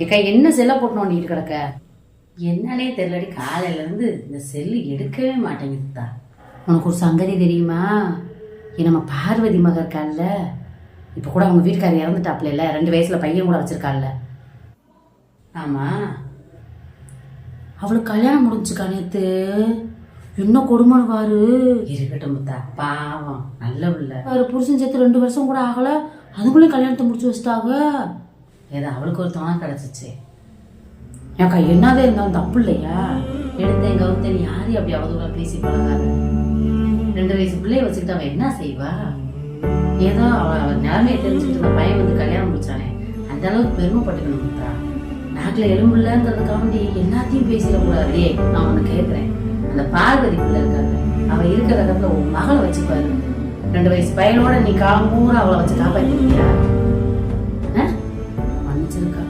ஏக்கா என்ன செல்ல போட்டு நோண்டிட்டு கிடக்க? என்னன்னே தெரியலடி, காலையில இருந்து இந்த செல்லு எடுக்கவே மாட்டேங்குதுதா. உனக்கு ஒரு சங்கதி தெரியுமா? நம்ம பார்வதி மக இருக்காள்ல, இப்ப கூட அவங்க வீட்டுக்காரர் இறந்துட்டாப்ல, 2 வயசுல பையன் கூட வச்சிருக்காள்ல. ஆமா, அவளுக்கு கல்யாணம் முடிஞ்சுக்கா நேத்து. இன்னும் கொடுமனு பாரு. இருக்கட்டும் முத்தா, பாவம் நல்ல பிள்ளை. அவர் புருஷன் சேர்த்து 2 வருஷம் கூட ஆகல, அதுக்குள்ளே கல்யாணத்தை முடிச்சு வச்சுட்டாங்க. ஏதோ அவளுக்கு ஒரு துணை கிடைச்சிச்சு. ஏக்கா என்னதான் இருந்தாலும் தப்பு இல்லையா? எடுத்தேன் கவுத்தேன் யாரையும் அப்படி அவதூறா பேசி பழகாத. 2 வயசு பிள்ளைய வச்சுக்கிட்டு அவன் என்ன செய்வா? ஏதோ அவ நிலைமையை தெரிஞ்சுக்கிட்டு அந்த பையன் வந்து கல்யாணம் முடிச்சானே, அந்த அளவுக்கு பெருமைப்பட்டுக்கணும் முத்தா. நாட்டில் எலும்புலங்கிறதுக்காண்டி எல்லாத்தையும் பேசிடக்கூடாது. நான் ஒன்று கேட்குறேன், அந்த பார்வதி பிள்ளை இருக்காங்க, அவள் இருக்கிற இடத்துல உன் மகளை வச்சுப்பாரு. 2 வயசு பையனோட நீ காலம் பூரா அவளை வச்சு காப்பாற்றிருக்கியா? மன்னிச்சிருக்கா.